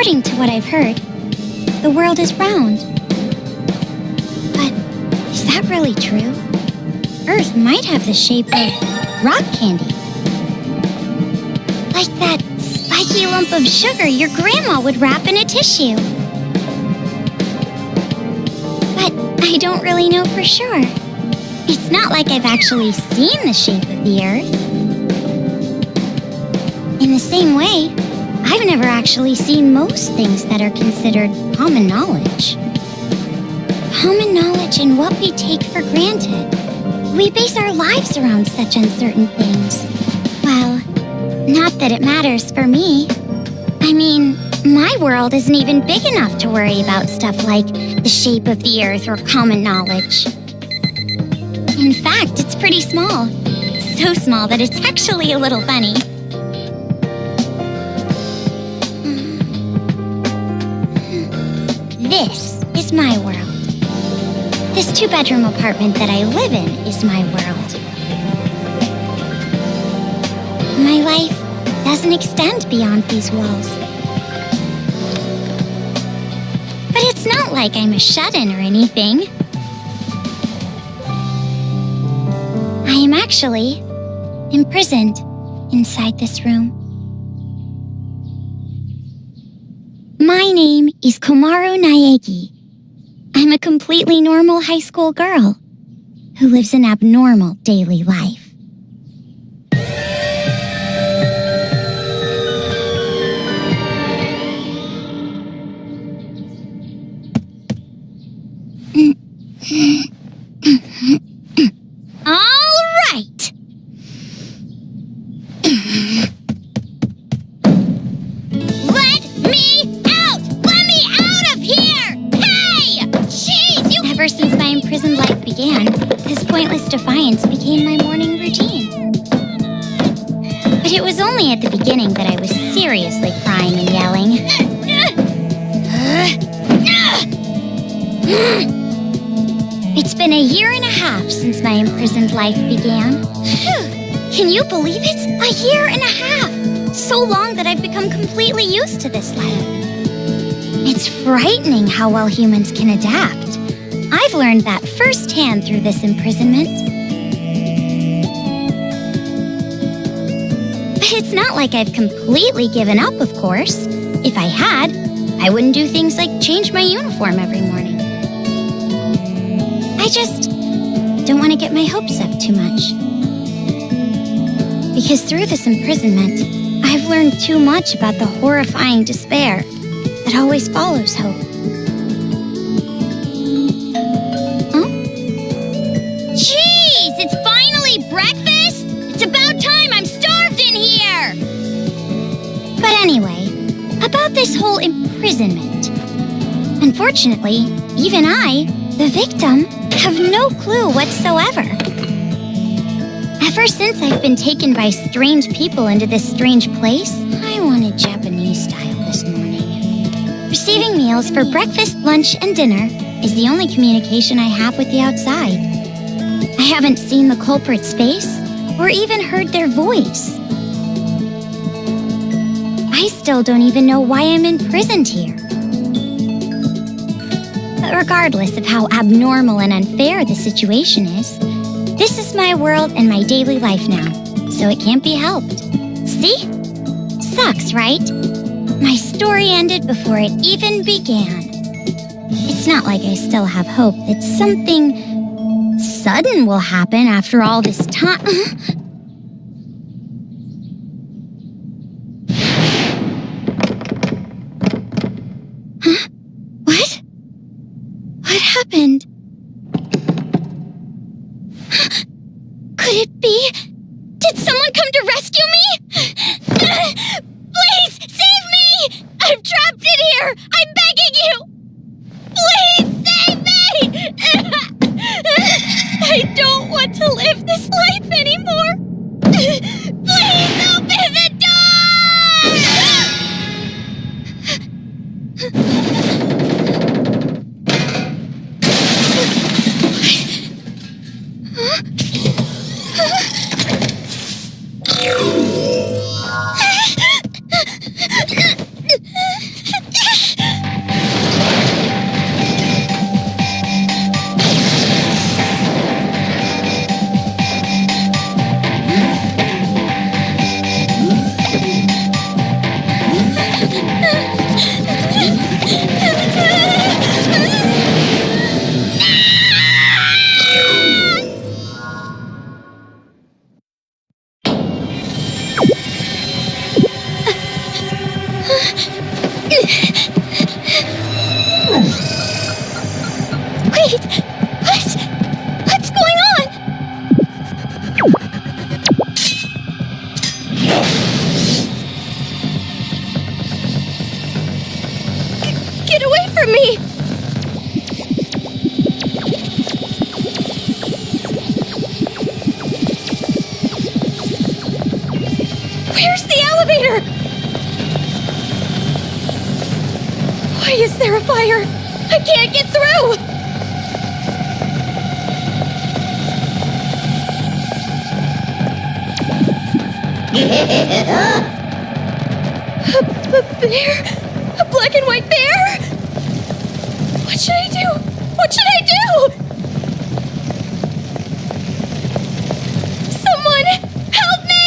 According to what I've heard, the world is round. But is that really true? Earth might have the shape of rock candy. Like that spiky lump of sugar your grandma would wrap in a tissue. But I don't really know for sure. It's not like I've actually seen the shape of the Earth. In the same way, I've never actually seen most things that are considered common knowledge. Common knowledge and what we take for granted. We base our lives around such uncertain things. Well, not that it matters for me. I mean, my world isn't even big enough to worry about stuff like the shape of the Earth or common knowledge. In fact, it's pretty small. So small that it's actually a little funny. This is my world. This 2-bedroom apartment that I live in is my world. My life doesn't extend beyond these walls. But it's not like I'm a shut-in or anything. I am actually imprisoned inside this room. My name is Komaru Naegi. I'm a completely normal high school girl who lives an abnormal daily life. All right. Ever since my imprisoned life began, this pointless defiance became my morning routine. But it was only at the beginning that I was seriously crying and yelling. It's been 1.5 years since my imprisoned life began. Can you believe it? 1.5 years! So long that I've become completely used to this life. It's frightening how well humans can adapt. I've learned that firsthand through this imprisonment. But it's not like I've completely given up, of course. If I had, I wouldn't do things like change my uniform every morning. I just don't want to get my hopes up too much. Because through this imprisonment, I've learned too much about the horrifying despair that always follows hope. It's finally breakfast! It's about time! I'm starved in here! But anyway, about this whole imprisonment. Unfortunately, even I, the victim, have no clue whatsoever. Ever since I've been taken by strange people into this strange place, I wanted Japanese style this morning. Receiving meals for breakfast, lunch, and dinner is the only communication I have with the outside. I haven't seen the culprit's face or even heard their voice. I still don't even know why I'm imprisoned here. But regardless of how abnormal and unfair the situation is, this is my world and my daily life now, so it can't be helped. See? Sucks, right? My story ended before it even began. It's not like I still have hope that something sudden will happen after all this time. Huh? What? What happened? Could it be? Did someone come to rescue me? Please, save me! I'm trapped in here! I'm begging you! Please, save me! I don't want to live this life anymore! Is there a fire? I can't get through! A bear? A black and white bear? What should I do? What should I do? Someone help me!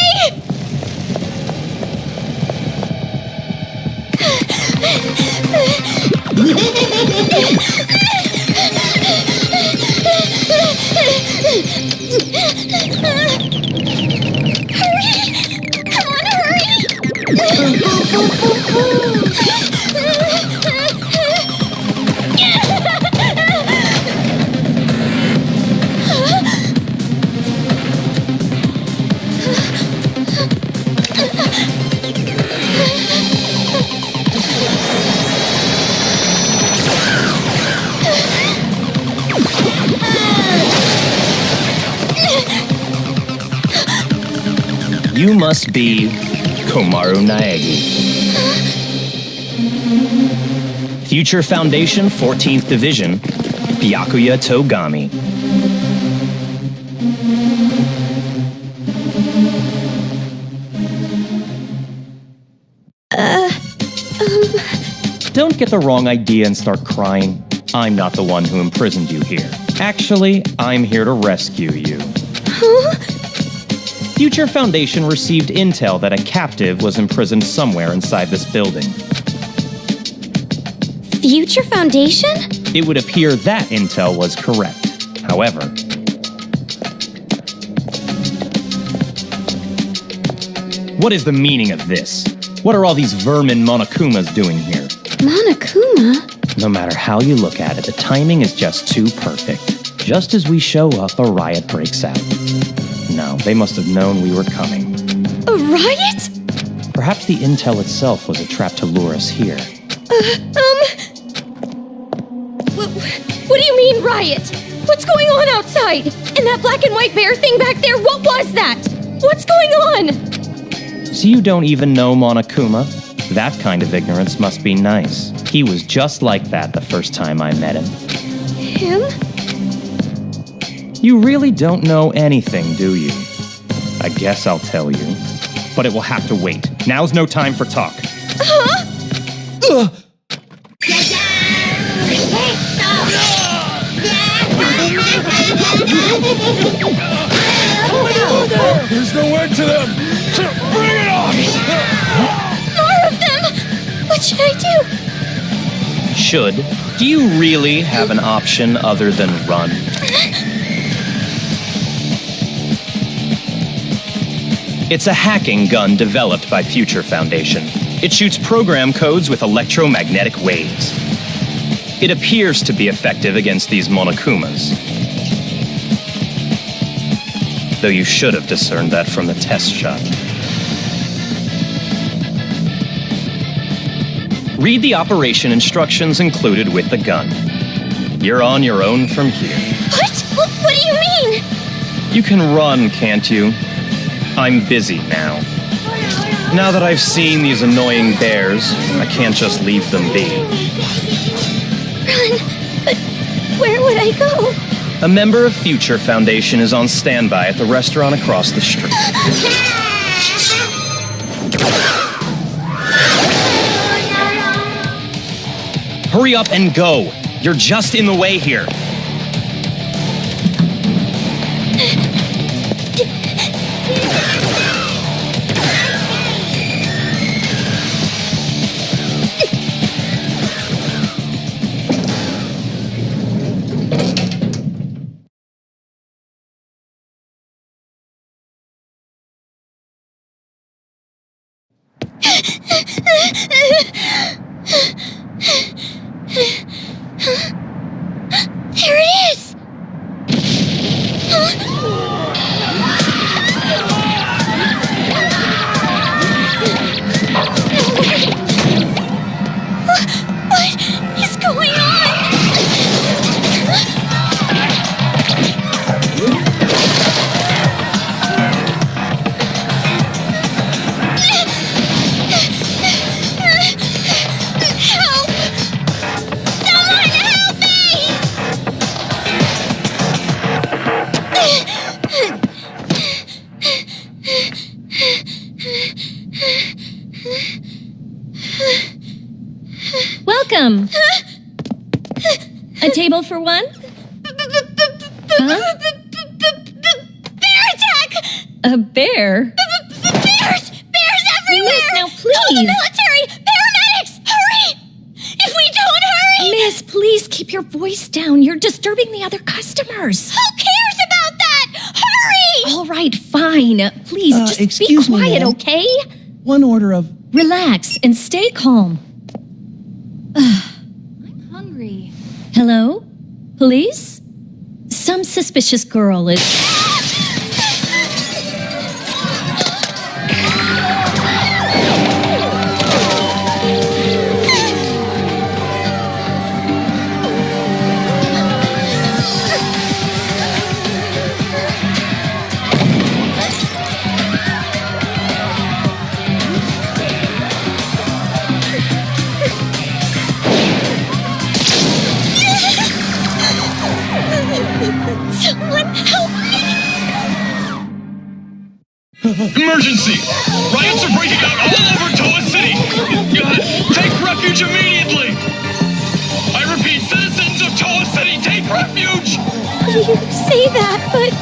Hurry! Come on, hurry! You must be Komaru Naegi. Future Foundation 14th Division, Byakuya Togami. Don't get the wrong idea and start crying. I'm not the one who imprisoned you here. Actually, I'm here to rescue you. Huh? Future Foundation received intel that a captive was imprisoned somewhere inside this building. Future Foundation? It would appear that intel was correct. However, what is the meaning of this? What are all these vermin Monokumas doing here? Monokuma? No matter how you look at it, the timing is just too perfect. Just as we show up, a riot breaks out. No, they must have known we were coming. A riot? Perhaps the intel itself was a trap to lure us here. What do you mean, riot? What's going on outside? And that black and white bear thing back there, what was that? What's going on? So you don't even know Monokuma? That kind of ignorance must be nice. He was just like that the first time I met him. Him? You really don't know anything, do you? I guess I'll tell you. But it will have to wait. Now's no time for talk. Huh? Ugh. There's no end to them! Bring it on! More of them! What should I do? Should? Do you really have an option other than run? It's a hacking gun developed by Future Foundation. It shoots program codes with electromagnetic waves. It appears to be effective against these Monokumas. Though you should have discerned that from the test shot. Read the operation instructions included with the gun. You're on your own from here. What? What do you mean? You can run, can't you? I'm busy now. Now that I've seen these annoying bears, I can't just leave them be. Run? But where would I go? A member of Future Foundation is on standby at the restaurant across the street. Hurry up and go! You're just in the way here. There it is! What is going on? Help! table for one? Huh? Bear attack! A bear? Bears! Bears everywhere! Miss, now Call the please! military! Paramedics! Hurry! If we don't hurry! Miss, please keep your voice down. You're disturbing the other customers. Who cares about that? Hurry! All right, fine. Please, just be excuse me, quiet, ma'am. okay? One order of... Relax and stay calm. I'm hungry. Hello? Police? Some suspicious girl is... Someone help me! Emergency! Riots are breaking out all over Toa City! Take refuge immediately! I repeat, citizens of Toa City, take refuge! You say that, but...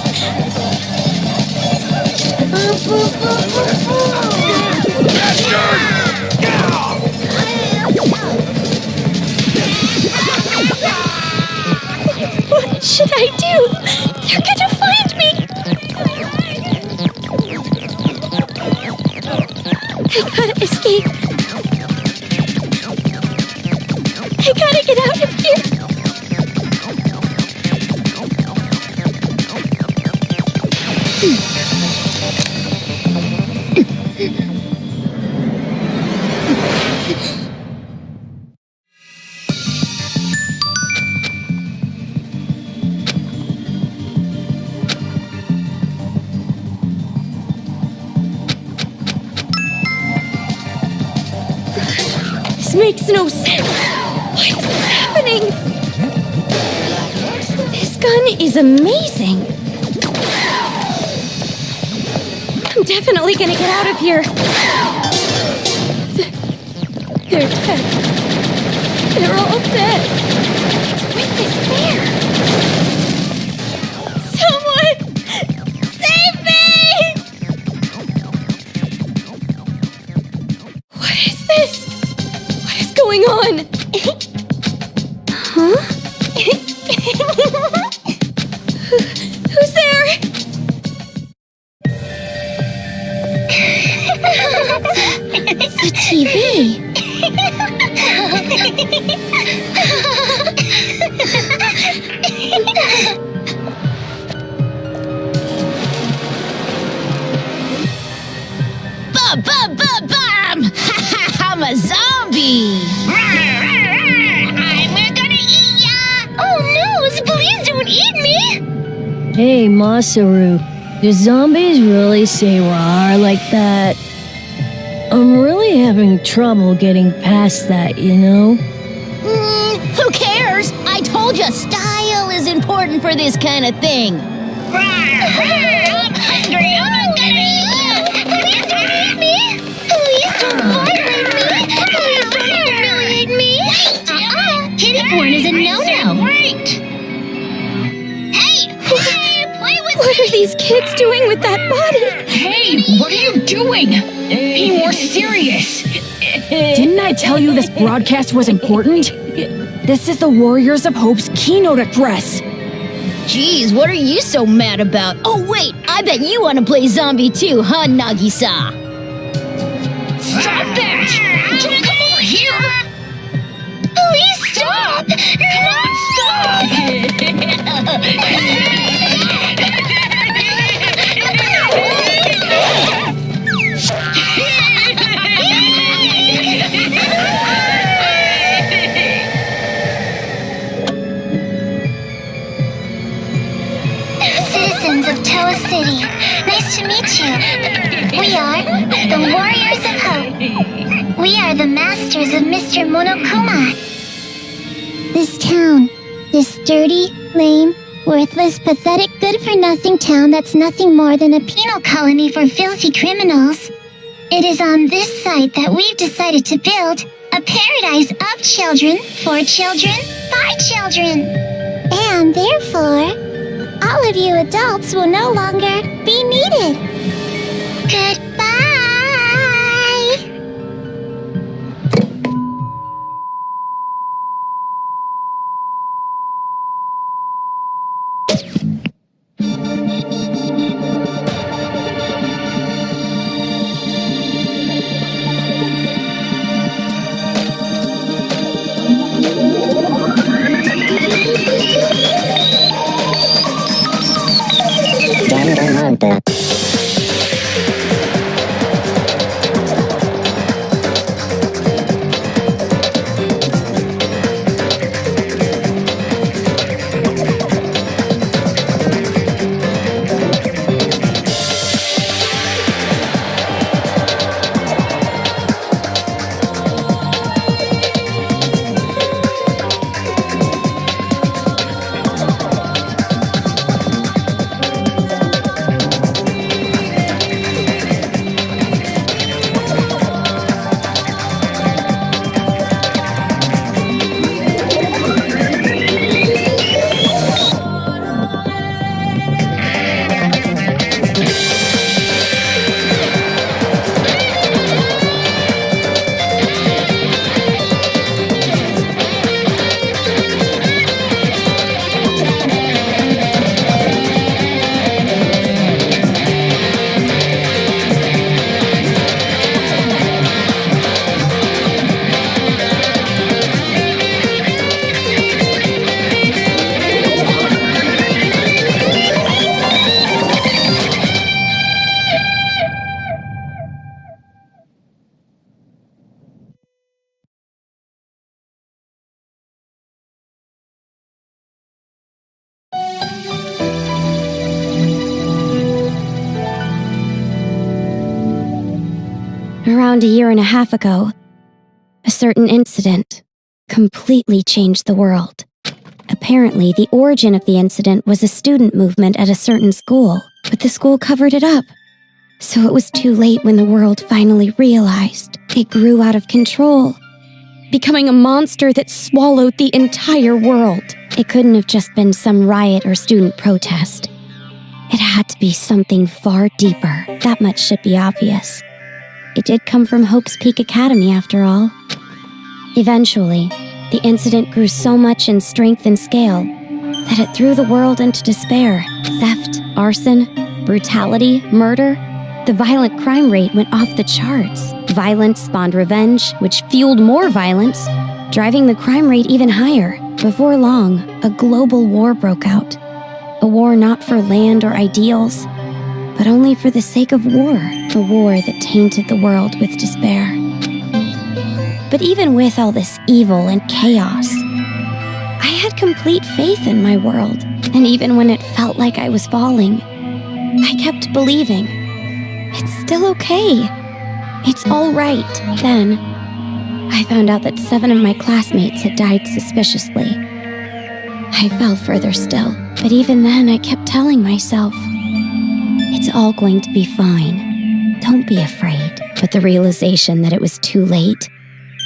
What should I do? They're gonna find me! I gotta escape. I gotta get out of here. This makes no sense. Why is this happening? This gun is amazing. I'm definitely gonna get out of here. They're dead. They're all dead. It's with this bear. Someone! Save me! What is this? What is going on? Huh? Who's there? The TV. Bum! I'm a zombie! We're gonna eat ya! Oh no! Please don't eat me! Hey, Masaru, do zombies really say rawr like that? I'm really having trouble getting past that, you know? Who cares? I told you, style is important for this kind of thing. I'm hungry. I'm not gonna eat you. Please don't eat me! Please don't violate me! Please don't humiliate me! Kitty porn is a no-no! Wait! Hey, play with What are these kids doing with that body? Hey, what are you doing? Be more serious. Didn't I tell you this broadcast was important? This is the Warriors of Hope's keynote address. Jeez, what are you so mad about? Oh, wait, I bet you want to play zombie too, huh, Nagisa? Stop that! Don't come over here! Please stop! Citizens of Toa City, nice to meet you. We are the Warriors of Hope. We are the masters of Mr. Monokuma. This town, this dirty, lame, worthless, pathetic, good-for-nothing town that's nothing more than a penal colony for filthy criminals. It is on this site that we've decided to build a paradise of children, for children, by children. And therefore, all of you adults will no longer be needed. Goodbye! Danganronpa. Around a year and a half ago, a certain incident completely changed the world. Apparently, the origin of the incident was a student movement at a certain school, but the school covered it up. So it was too late when the world finally realized it grew out of control, becoming a monster that swallowed the entire world. It couldn't have just been some riot or student protest. It had to be something far deeper. That much should be obvious. It did come from Hope's Peak Academy, after all. Eventually, the incident grew so much in strength and scale that it threw the world into despair. Theft, arson, brutality, murder. The violent crime rate went off the charts. Violence spawned revenge, which fueled more violence, driving the crime rate even higher. Before long, a global war broke out. A war not for land or ideals, but only for the sake of war. A war that tainted the world with despair. But even with all this evil and chaos, I had complete faith in my world. And even when it felt like I was falling, I kept believing. It's still okay. It's all right. Then, I found out that 7 of my classmates had died suspiciously. I fell further still. But even then, I kept telling myself, it's all going to be fine. Don't be afraid. But the realization that it was too late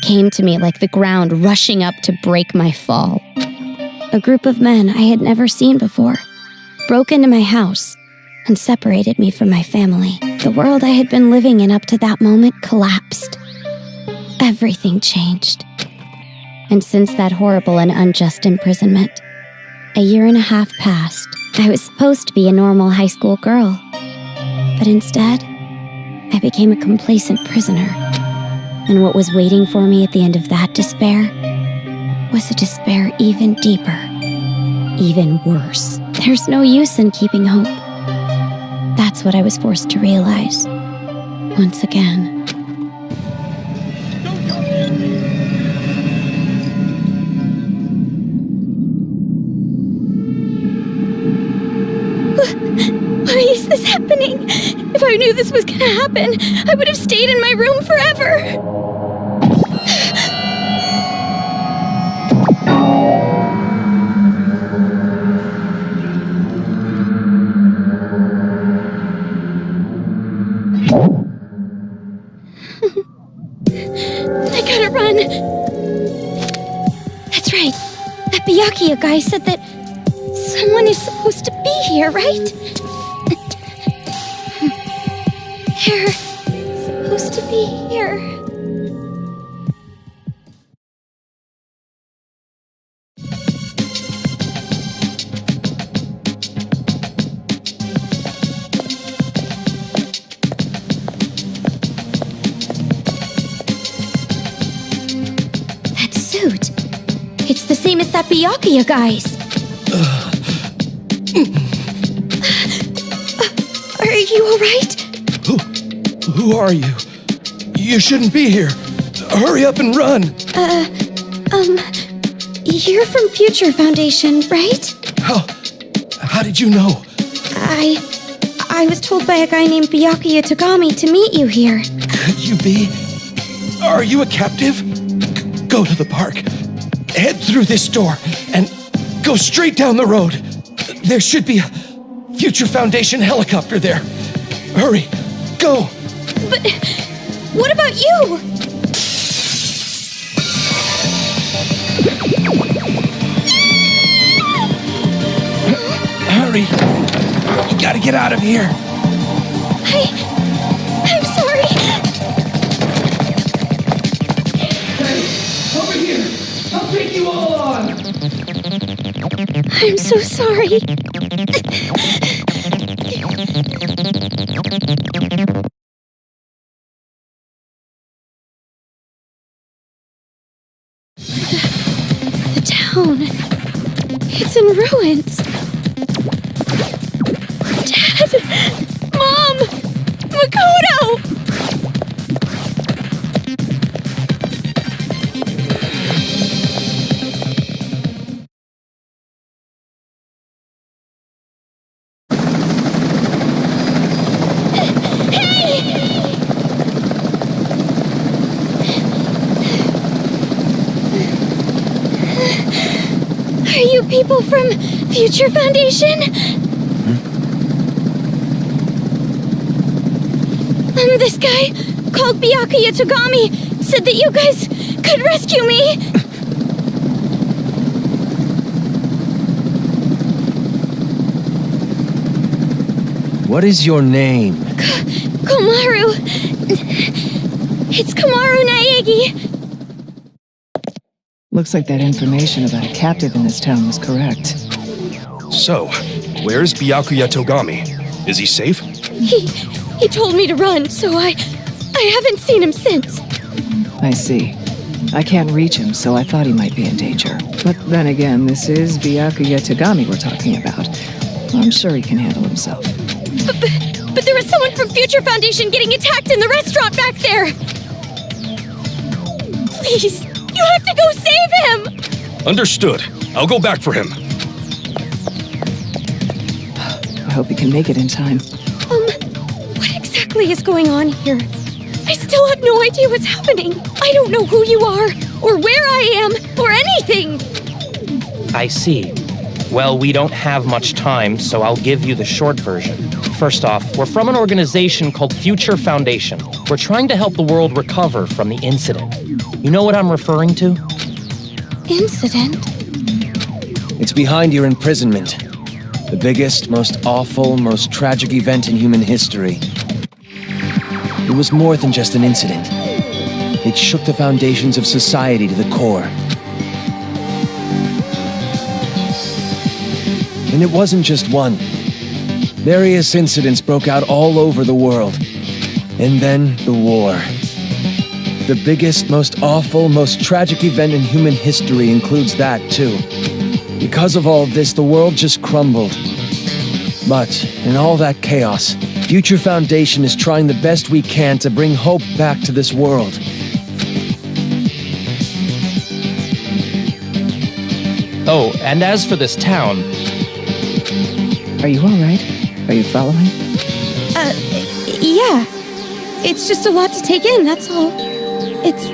came to me like the ground rushing up to break my fall. A group of men I had never seen before broke into my house and separated me from my family. The world I had been living in up to that moment collapsed. Everything changed. And since that horrible and unjust imprisonment, a year and a half passed. I was supposed to be a normal high school girl, but instead, I became a complacent prisoner. And what was waiting for me at the end of that despair was a despair even deeper, even worse. There's no use in keeping hope. That's what I was forced to realize, once again. Why is this happening? If I knew this was gonna happen, I would have stayed in my room forever. I gotta run. That's right. That Byakuya guy said that Someone is supposed to be here, right? They're supposed to be here. That suit. It's the same as that Byakuya guy's. Are you alright? Who are you? You shouldn't be here. Hurry up and run. You're from Future Foundation, right? How did you know? I was told by a guy named Byakuya Togami to meet you here. Could you be? Are you a captive? Go to the park. Head through this door and go straight down the road. There should be a Future Foundation helicopter there. Hurry, go. But what about you? Hurry. You gotta get out of here. I'm sorry. Over here. I'll take you all on. I'm so sorry. The town. It's in ruins. Dad! Mom! Makoto! Are you people from Future Foundation? This guy, called Byakuya Togami, said that you guys could rescue me. What is your name? Komaru. It's Komaru Naegi. Looks like that information about a captive in this town was correct. So, where's Byakuya Togami? Is he safe? He told me to run, so I haven't seen him since. I see. I can't reach him, so I thought he might be in danger. But then again, this is Byakuya Togami we're talking about. I'm sure he can handle himself. But there was someone from Future Foundation getting attacked in the restaurant back there! Please, you have to go save him! Understood. I'll go back for him. I hope he can make it in time. What exactly is going on here? I still have no idea what's happening. I don't know who you are, or where I am, or anything. I see. Well, we don't have much time, so I'll give you the short version. First off, we're from an organization called Future Foundation. We're trying to help the world recover from the incident. You know what I'm referring to? Incident? It's behind your imprisonment. The biggest, most awful, most tragic event in human history. It was more than just an incident. It shook the foundations of society to the core. And it wasn't just one. Various incidents broke out all over the world. And then the war. The biggest, most awful, most tragic event in human history includes that, too. Because of all this, the world just crumbled. But, in all that chaos, Future Foundation is trying the best we can to bring hope back to this world. Oh, and as for this town... Are you alright? Are you following? Yeah. It's just a lot to take in, that's all. It's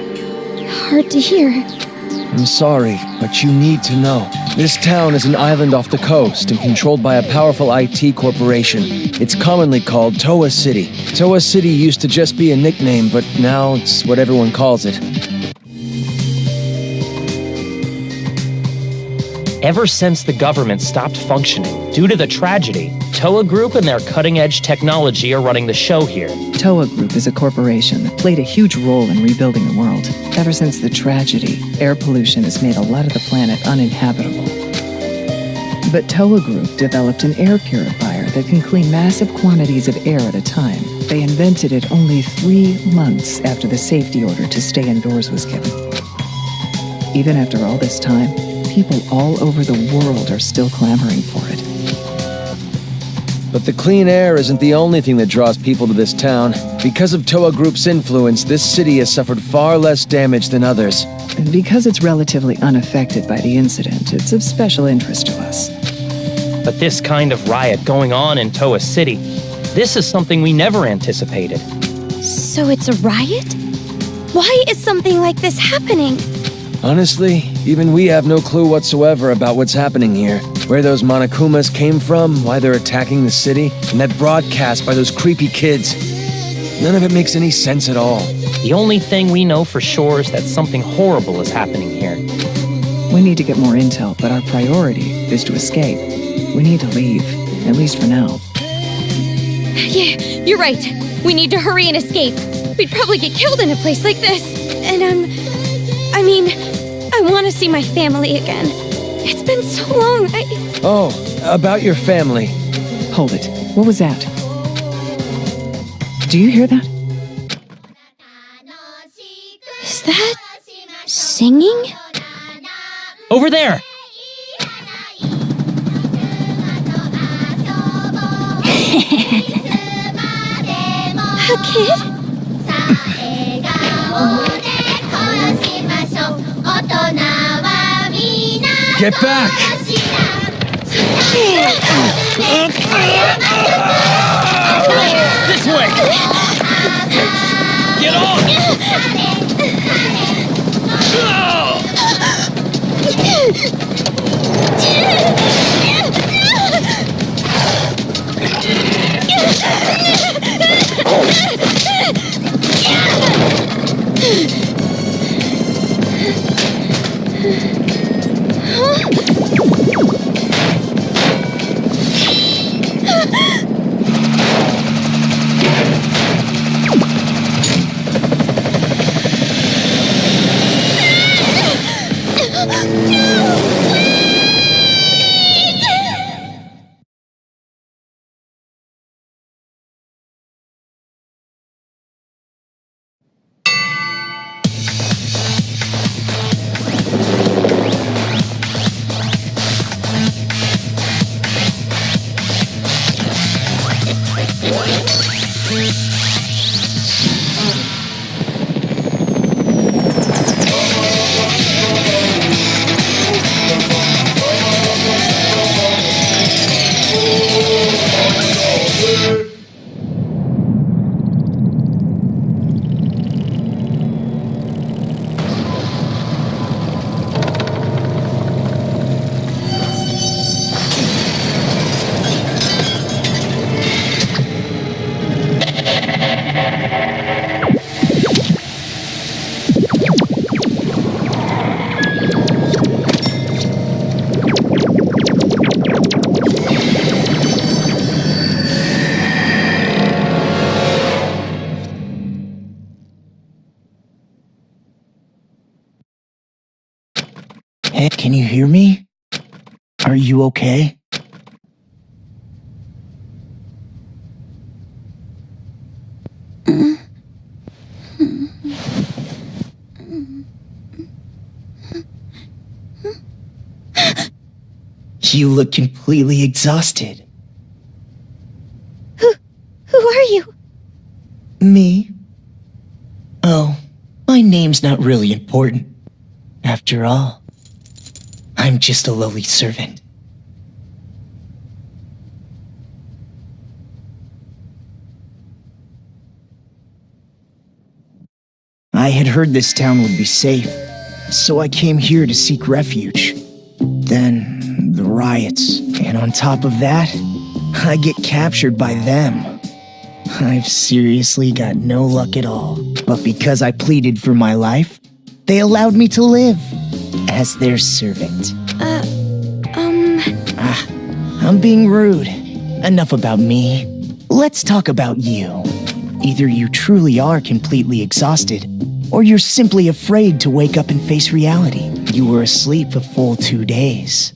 hard to hear. I'm sorry, but you need to know. This town is an island off the coast and controlled by a powerful IT corporation. It's commonly called Toa City. Toa City used to just be a nickname, but now it's what everyone calls it. Ever since the government stopped functioning due to the tragedy, Toa Group and their cutting-edge technology are running the show here. Toa Group is a corporation that played a huge role in rebuilding the world. Ever since the tragedy, air pollution has made a lot of the planet uninhabitable. But Toa Group developed an air purifier that can clean massive quantities of air at a time. They invented it only 3 months after the safety order to stay indoors was given. Even after all this time, people all over the world are still clamoring for it. But the clean air isn't the only thing that draws people to this town. Because of Toa Group's influence, this city has suffered far less damage than others. And because it's relatively unaffected by the incident, it's of special interest to us. But this kind of riot going on in Toa City, this is something we never anticipated. So it's a riot? Why is something like this happening? Honestly, even we have no clue whatsoever about what's happening here. Where those Monokumas came from, why they're attacking the city, and that broadcast by those creepy kids. None of it makes any sense at all. The only thing we know for sure is that something horrible is happening here. We need to get more intel, but our priority is to escape. We need to leave, at least for now. Yeah, you're right. We need to hurry and escape. We'd probably get killed in a place like this. And I want to see my family again. It's been so long. Oh, about your family. Hold it. What was that? Do you hear that? Is that singing? Over there! A kid? Get back! This way! Get on! Hey, can you hear me? Are you okay? You look completely exhausted. Who are you? Me? Oh, my name's not really important. After all, I'm just a lowly servant. I had heard this town would be safe, so I came here to seek refuge. Then, the riots, and on top of that, I get captured by them. I've seriously got no luck at all. But because I pleaded for my life, they allowed me to live as their servant. I'm being rude. Enough about me. Let's talk about you. Either you truly are completely exhausted, or you're simply afraid to wake up and face reality. You were asleep a full 2 days.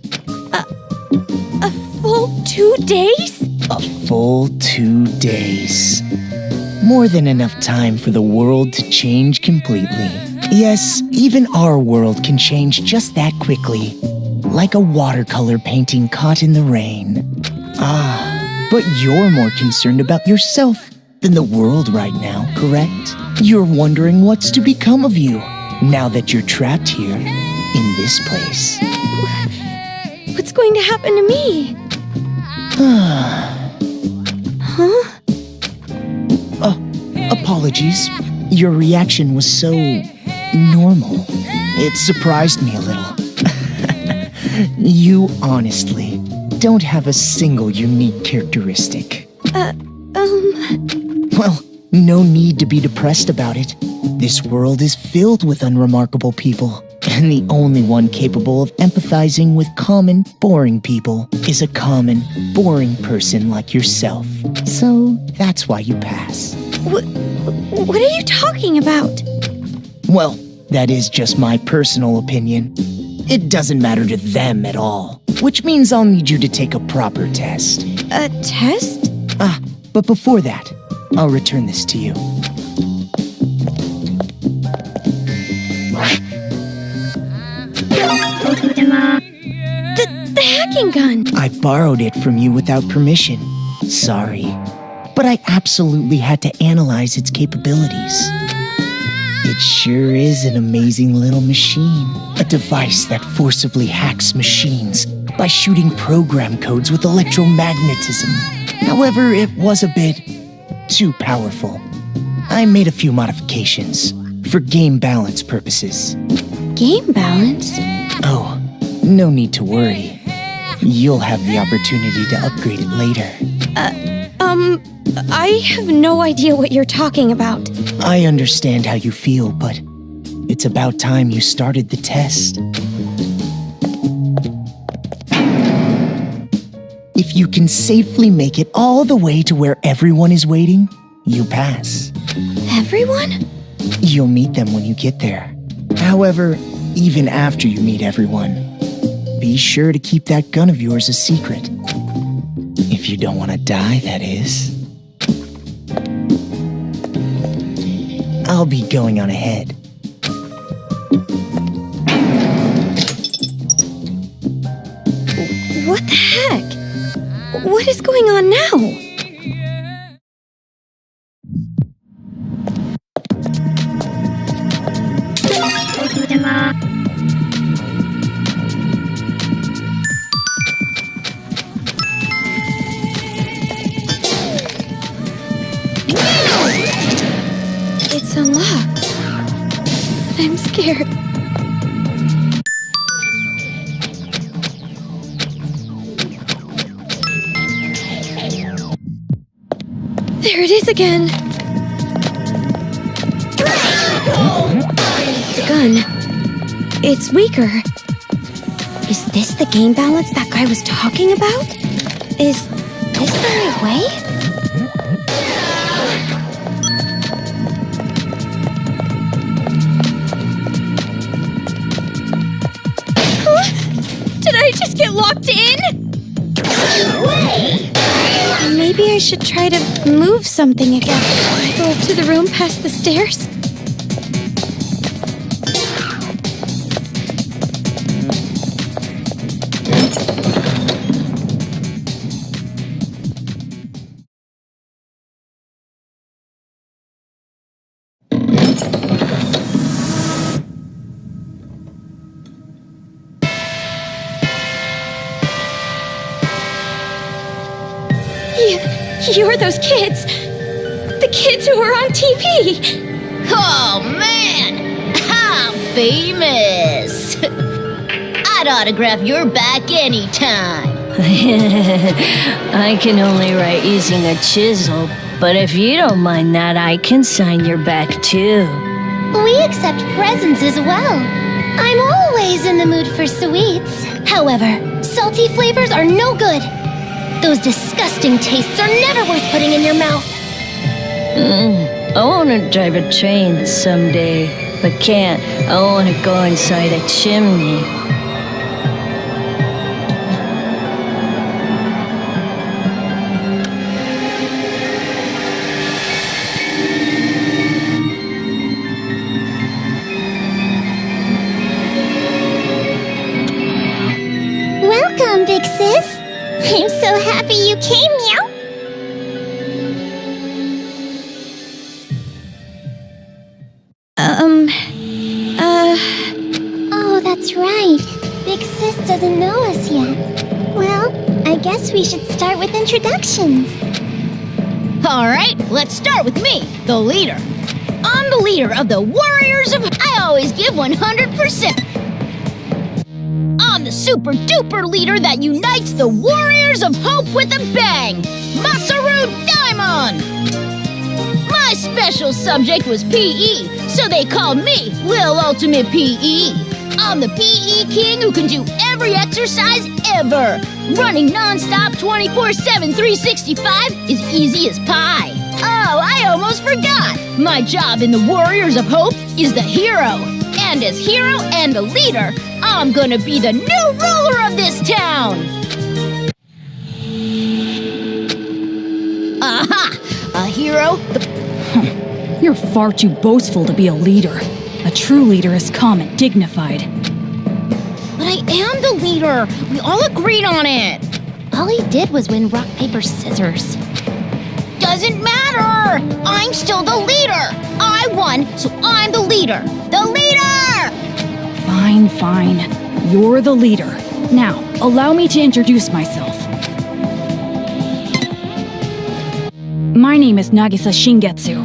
A full 2 days? A full 2 days. More than enough time for the world to change completely. Yes, even our world can change just that quickly. Like a watercolor painting caught in the rain. But you're more concerned about yourself than the world right now, correct? You're wondering what's to become of you now that you're trapped here in this place. What's going to happen to me? Huh? Apologies. Your reaction was so normal. It surprised me a little. You honestly don't have a single unique characteristic. Well, no need to be depressed about it. This world is filled with unremarkable people, and the only one capable of empathizing with common, boring people is a common, boring person like yourself. So that's why you pass. What are you talking about? Well, that is just my personal opinion. It doesn't matter to them at all, which means I'll need you to take a proper test. A test? But before that, I'll return this to you. The hacking gun! I borrowed it from you without permission. Sorry. But I absolutely had to analyze its capabilities. It sure is an amazing little machine. A device that forcibly hacks machines by shooting program codes with electromagnetism. However, it was a bit too powerful. I made a few modifications for game balance purposes. Game balance? Oh, no need to worry. You'll have the opportunity to upgrade it later. I have no idea what you're talking about. I understand how you feel, but it's about time you started the test. If you can safely make it all the way to where everyone is waiting, you pass. Everyone? You'll meet them when you get there. However, even after you meet everyone, be sure to keep that gun of yours a secret. If you don't want to die, that is. I'll be going on ahead. What the heck? What is going on now? It's unlocked. I'm scared. There it is again. The gun. It's weaker. Is this the game balance that guy was talking about? Is this the right way? Did I just get locked in? Maybe I should try to move something again. Go up to the room past the stairs. You're those kids. The kids who were on TV. Oh, man! I'm famous! I'd autograph your back anytime. I can only write using a chisel, but if you don't mind that, I can sign your back too. We accept presents as well. I'm always in the mood for sweets. However, salty flavors are no good. Those disgusting tastes are never worth putting in your mouth. I want to drive a train someday, but can't. I want to go inside a chimney. Welcome, big sis. I'm so happy you came, meow. Oh, that's right. Big sis doesn't know us yet. Well, I guess we should start with introductions. All right, let's start with me, the leader. I'm the leader of the Warriors of... I always give 100%. I'm the super duper leader that unites the Warriors of Hope with a bang! Masaru Daimon! My special subject was PE, so they called me Lil Ultimate PE. I'm the PE king who can do every exercise ever. Running non-stop 24/7 365 is easy as pie. Oh, I almost forgot! My job in the Warriors of Hope is the hero. And as hero and the leader, I'm gonna be the new ruler of this town! Aha! A hero? You're far too boastful to be a leader. A true leader is calm and dignified. But I am the leader! We all agreed on it! All he did was win rock, paper, scissors. Doesn't matter! I'm still the leader! I won, so I'm the leader! The leader! Fine. You're the leader. Now, allow me to introduce myself. My name is Nagisa Shingetsu.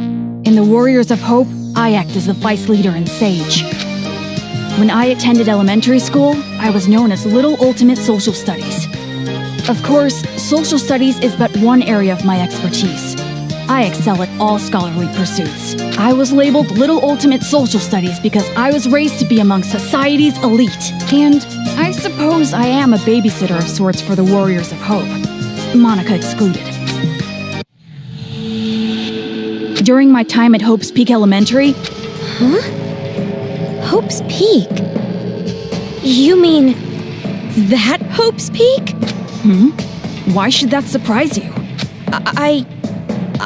In the Warriors of Hope, I act as the vice leader and sage. When I attended elementary school, I was known as Little Ultimate Social Studies. Of course, social studies is but one area of my expertise. I excel at all scholarly pursuits. I was labeled Little Ultimate Social Studies because I was raised to be among society's elite. And I suppose I am a babysitter of sorts for the Warriors of Hope, Monica excluded. During my time at Hope's Peak Elementary... Huh? Hope's Peak? You mean... that Hope's Peak? Why should that surprise you?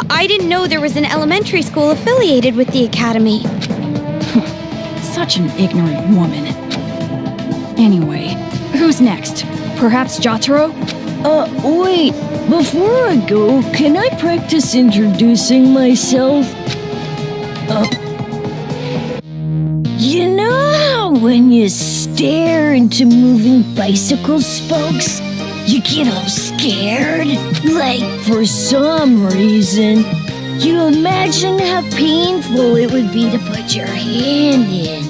I didn't know there was an elementary school affiliated with the academy. Such an ignorant woman. Anyway, who's next? Perhaps Jotaro? Wait. Before I go, can I practice introducing myself? You know how when you stare into moving bicycle spokes, you get all scared? Like, for some reason, you imagine how painful it would be to put your hand in.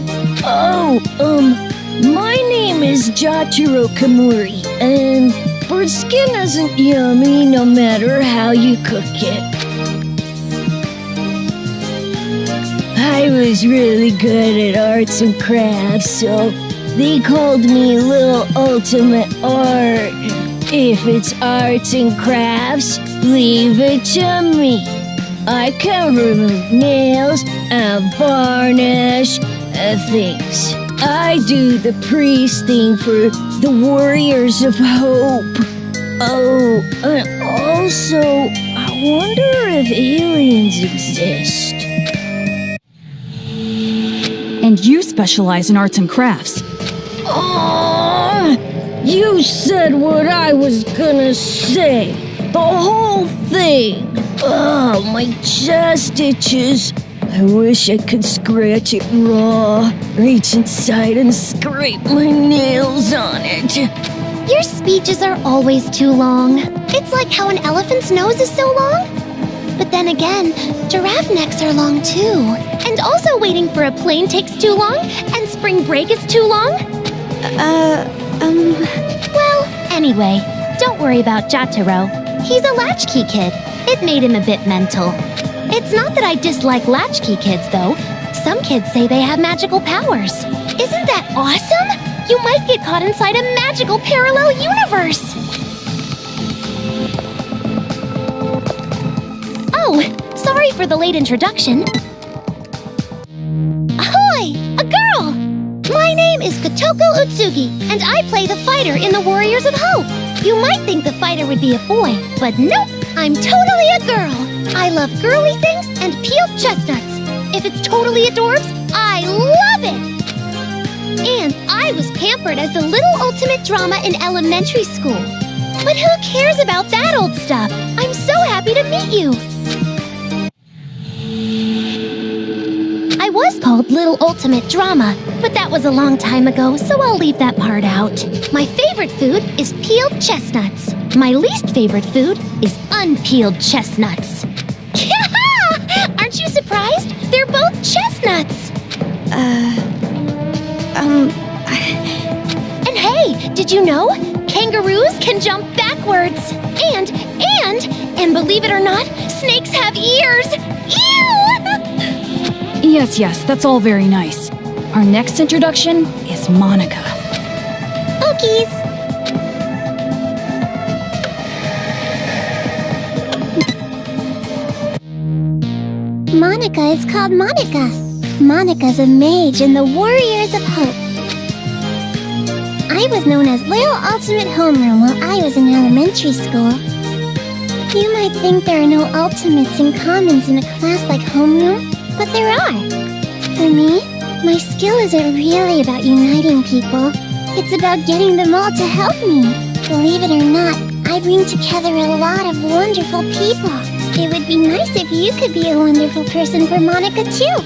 My name is Jotaro Kamuri, and bird skin isn't yummy no matter how you cook it. I was really good at arts and crafts, so they called me Lil Ultimate Art. If it's arts and crafts, leave it to me. I can remove nails and varnish things. I do the priest thing for the Warriors of Hope. Oh, and also, I wonder if aliens exist. And you specialize in arts and crafts. You said what I was gonna say. The whole thing. Oh, my chest itches. I wish I could scratch it raw, reach inside and scrape my nails on it. Your speeches are always too long. It's like how an elephant's nose is so long. But then again, giraffe necks are long too. And also waiting for a plane takes too long, and spring break is too long. Well, anyway, don't worry about Jotaro. He's a latchkey kid. It made him a bit mental. It's not that I dislike latchkey kids, though. Some kids say they have magical powers. Isn't that awesome? You might get caught inside a magical parallel universe. Oh, sorry for the late introduction. Ahoy! A girl! My name is Kotoko Utsugi, and I play the fighter in the Warriors of Hope. You might think the fighter would be a boy, but nope, I'm totally a girl. I love girly things and peeled chestnuts. If it's totally adorbs, I love it! And I was pampered as the little ultimate drama in elementary school. But who cares about that old stuff? I'm so happy to meet you! I was called Little Ultimate Drama, but that was a long time ago, so I'll leave that part out. My favorite food is peeled chestnuts. My least favorite food is unpeeled chestnuts. Aren't you surprised? They're both chestnuts! And hey, did you know? Kangaroos can jump backwards! And believe it or not, snakes have ears! Ew! Yes, that's all very nice. Our next introduction is Monica. Okies! Monica is called Monica. Monica's a mage in the Warriors of Hope. I was known as Little Ultimate Homeroom while I was in elementary school. You might think there are no ultimates and commons in a class like homeroom, but there are. For me, my skill isn't really about uniting people. It's about getting them all to help me. Believe it or not, I bring together a lot of wonderful people. It would be nice if you could be a wonderful person for Monica too.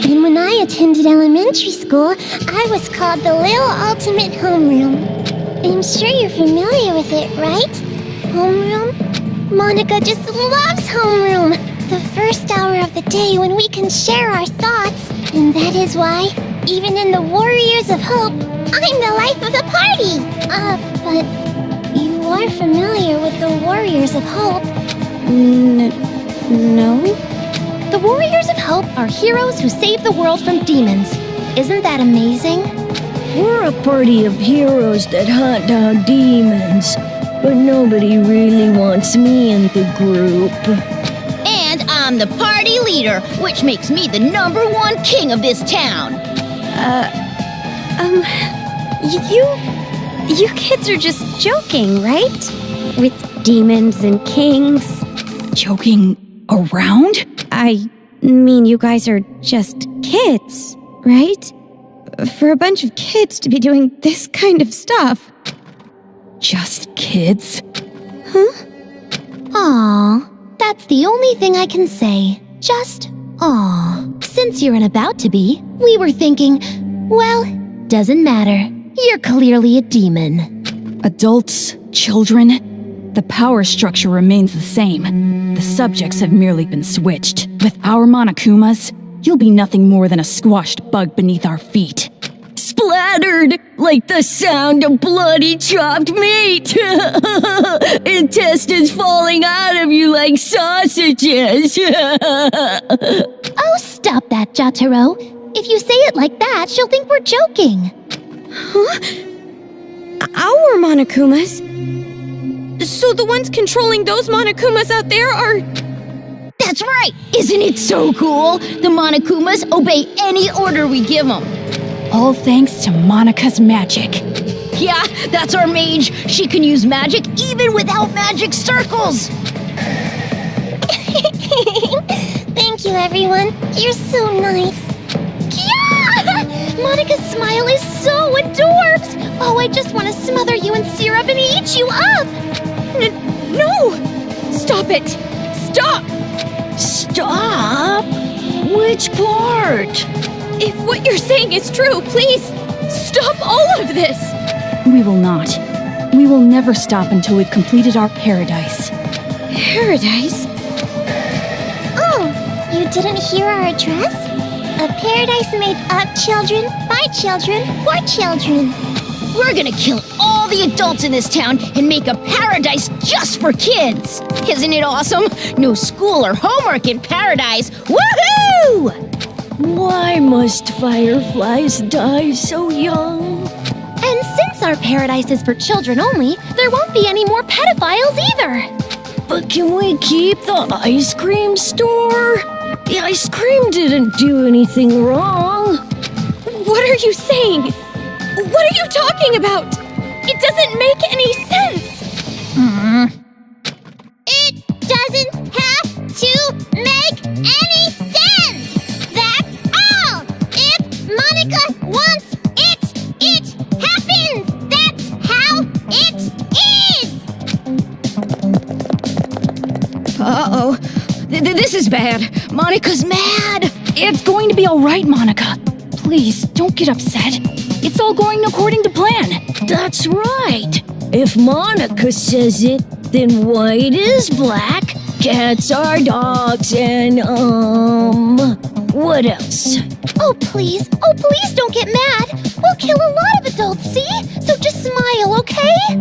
And when I attended elementary school, I was called the Little Ultimate Homeroom. I'm sure you're familiar with it, right? Homeroom? Monica just loves homeroom. The first hour of the day when we can share our thoughts. And that is why, even in the Warriors of Hope, I'm the life of the party. But you are familiar with the Warriors of Hope? No? The Warriors of Hope are heroes who save the world from demons. Isn't that amazing? We're a party of heroes that hunt down demons, but nobody really wants me in the group. And I'm the party leader, which makes me the #1 king of this town. You kids are just joking, right? With demons and kings. Joking around? I mean, you guys are just kids, right? For a bunch of kids to be doing this kind of stuff. Just kids? Huh? Aw, that's the only thing I can say. Just aw. Since you're an about to be, we were thinking, well, doesn't matter. You're clearly a demon. Adults, children, the power structure remains the same. The subjects have merely been switched. With our Monokumas, you'll be nothing more than a squashed bug beneath our feet. Splattered like the sound of bloody chopped meat. Intestines falling out of you like sausages. Oh, stop that, Jotaro. If you say it like that, she'll think we're joking. Huh? Our Monokumas? So the ones controlling those Monokumas out there are... That's right! Isn't it so cool? The Monokumas obey any order we give them. All thanks to Monica's magic. Yeah, that's our mage. She can use magic even without magic circles. Thank you, everyone. You're so nice. Yeah! Monica's smile is so adorbs! Oh, I just want to smother you in syrup and eat you up! No! Stop it! Stop! Stop? Which part? If what you're saying is true, please, stop all of this! We will not. We will never stop until we've completed our paradise. Paradise? Oh, you didn't hear our address? A paradise made of children, by children, for children. We're gonna kill all the adults in this town and make a paradise just for kids. Isn't it awesome? No school or homework in paradise. Woohoo! Why must fireflies die so young? And since our paradise is for children only, there won't be any more pedophiles either. But can we keep the ice cream store? The ice cream didn't do anything wrong. What are you saying? What are you talking about? It doesn't make any sense. It doesn't have to make any sense! That's all! If Monica wants it, it happens! That's how it is! Uh-oh. This is bad. Monica's mad. It's going to be all right, Monica. Please, don't get upset. It's all going according to plan. That's right. If Monica says it, then white is black, cats are dogs, and, what else? Oh, please don't get mad. We'll kill a lot of adults, see? So just smile, okay?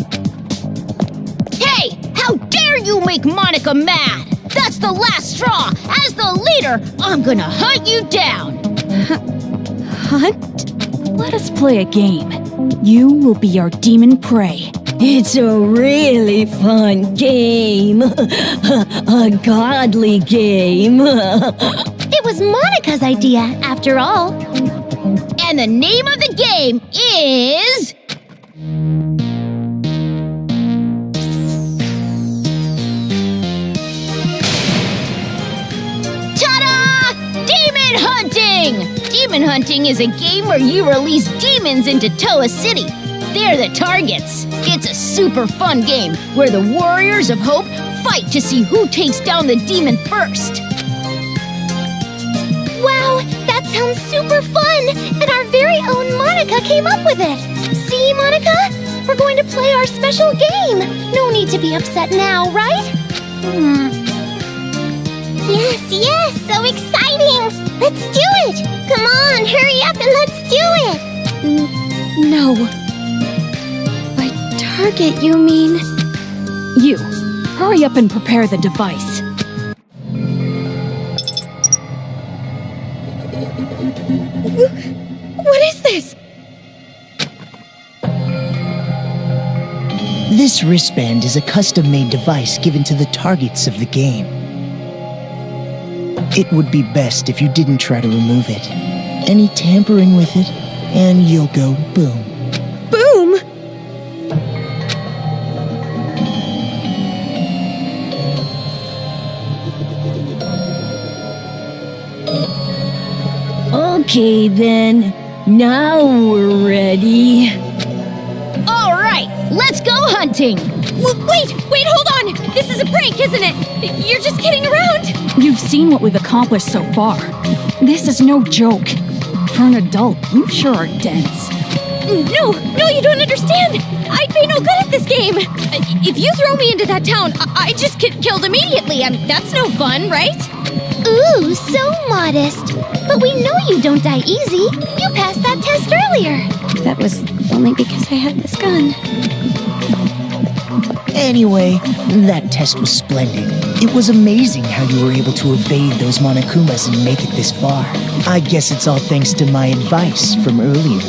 Hey, how dare you make Monica mad? That's the last straw. As the leader, I'm gonna hunt you down. Hunt? Let us play a game. You will be our demon prey. It's a really fun game. A godly game. It was Monica's idea, after all. And the name of the game is... Ta-da! Demon Hunting! Demon Hunting is a game where you release demons into Toa City. They're the targets. It's a super fun game where the Warriors of Hope fight to see who takes down the demon first. Wow, that sounds super fun! And our very own Monica came up with it! See, Monica? We're going to play our special game! No need to be upset now, right? Yes, so exciting! Let's do it! Come on, hurry up and let's do it! No. By target, you mean? You, hurry up and prepare the device. What is this? This wristband is a custom-made device given to the targets of the game. It would be best if you didn't try to remove it. Any tampering with it, and you'll go boom. Boom! Okay then, now we're ready. All right, let's go hunting. Wait, hold on! This is a prank, isn't it? You're just kidding around! You've seen what we've accomplished so far. This is no joke. For an adult, you sure are dense. No, you don't understand! I'd be no good at this game! If you throw me into that town, I just get killed immediately. I mean, that's no fun, right? Ooh, so modest. But we know you don't die easy. You passed that test earlier. That was only because I had this gun. Anyway, that test was splendid. It was amazing how you were able to evade those Monokumas and make it this far. I guess it's all thanks to my advice from earlier.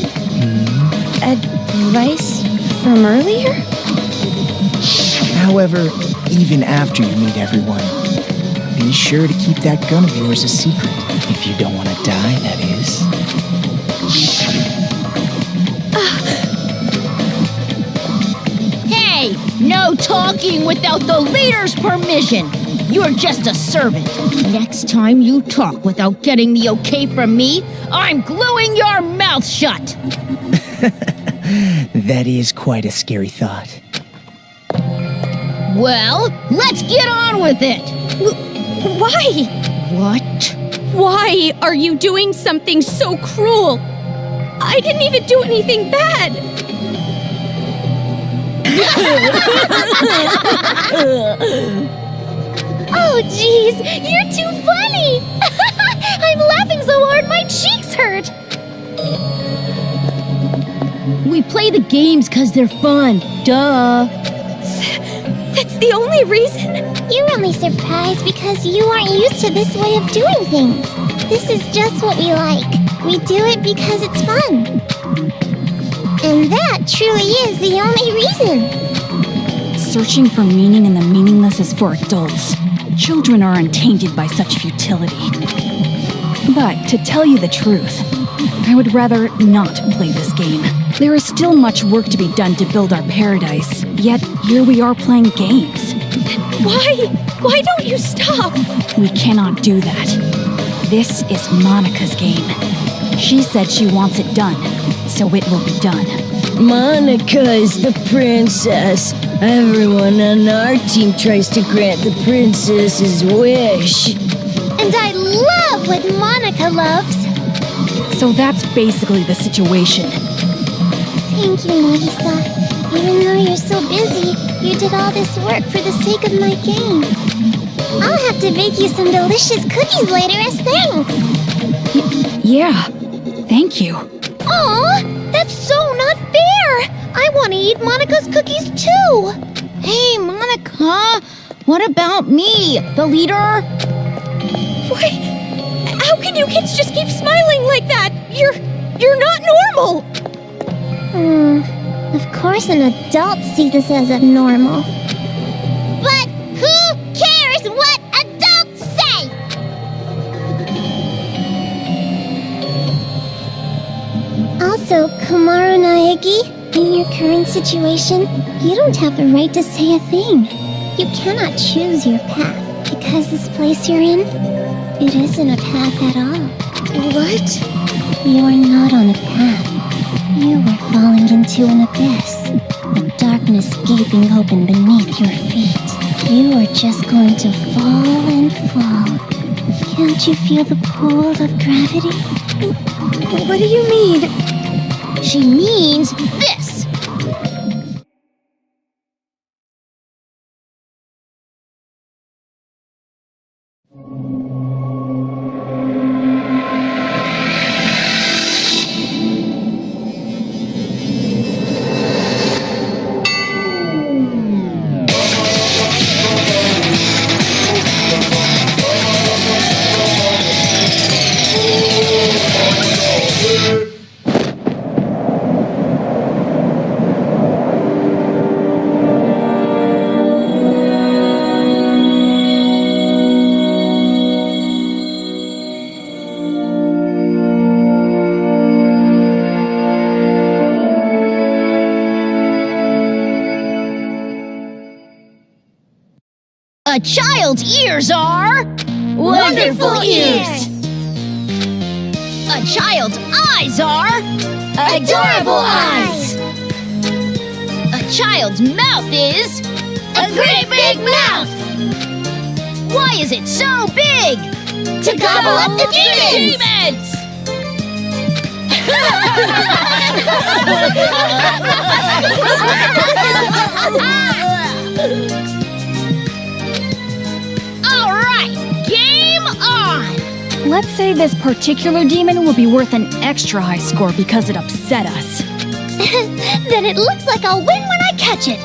Advice from earlier? However, even after you meet everyone, be sure to keep that gun of yours a secret. If you don't want to die, that is. Hey, no talking without the leader's permission. You're just a servant. Next time you talk without getting the okay from me, I'm gluing your mouth shut. That is quite a scary thought. Well, let's get on with it. Why? What? Why are you doing something so cruel? I didn't even do anything bad. Oh, jeez, you're too funny! I'm laughing so hard my cheeks hurt! We play the games because they're fun. Duh. That's the only reason? You're only surprised because you aren't used to this way of doing things. This is just what we like. We do it because it's fun. And that truly is the only reason. Searching for meaning in the meaningless is for adults. Children are untainted by such futility. But to tell you the truth, I would rather not play this game. There is still much work to be done to build our paradise, yet here we are playing games. Why? Why don't you stop? We cannot do that. This is Monica's game. She said she wants it done, so it will be done. Monica is the princess. Everyone on our team tries to grant the princess's wish. And I love what Monica loves. So that's basically the situation. Thank you, Nagisa. Even though you're so busy, you did all this work for the sake of my game. I'll have to bake you some delicious cookies later as thanks. Yeah, thank you. Aw, that's so not fair! I want to eat Monica's cookies too! Hey, Monica, what about me, the leader? Why? How can you kids just keep smiling like that? You're not normal! Of course an adult sees this as abnormal. But who cares what adults say? Also, Kamaru Naegi, in your current situation, you don't have the right to say a thing. You cannot choose your path, because this place you're in, it isn't a path at all. What? You are not on a path. You were falling into an abyss, the darkness gaping open beneath your feet. You are just going to fall and fall. Can't you feel the pull of gravity? What do you mean? She means this! A child's ears are... Wonderful ears! A child's eyes are... Adorable eyes! A child's mouth is... A great big mouth! Why is it so big? To gobble up the demons! All right, game on! Let's say this particular demon will be worth an extra high score because it upset us. Then it looks like I'll win when I catch it.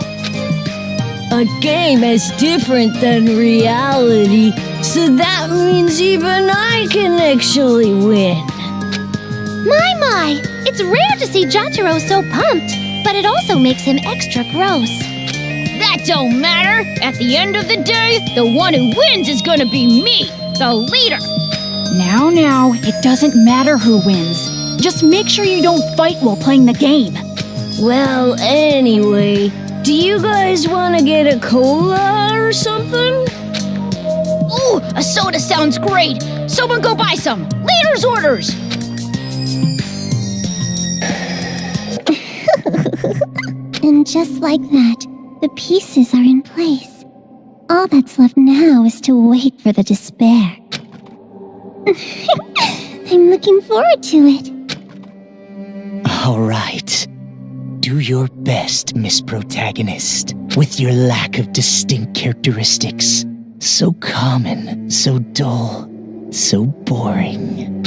A game is different than reality, so that means even I can actually win. My, it's rare to see Jotaro so pumped, but it also makes him extra gross. That don't matter. At the end of the day, the one who wins is gonna be me, the leader. Now, it doesn't matter who wins. Just make sure you don't fight while playing the game. Well, anyway, do you guys want to get a cola or something? Ooh, a soda sounds great. Someone go buy some. Leader's orders. And just like that, the pieces are in place. All that's left now is to wait for the despair. I'm looking forward to it. All right. Do your best, Miss Protagonist, with your lack of distinct characteristics. So common, so dull, so boring.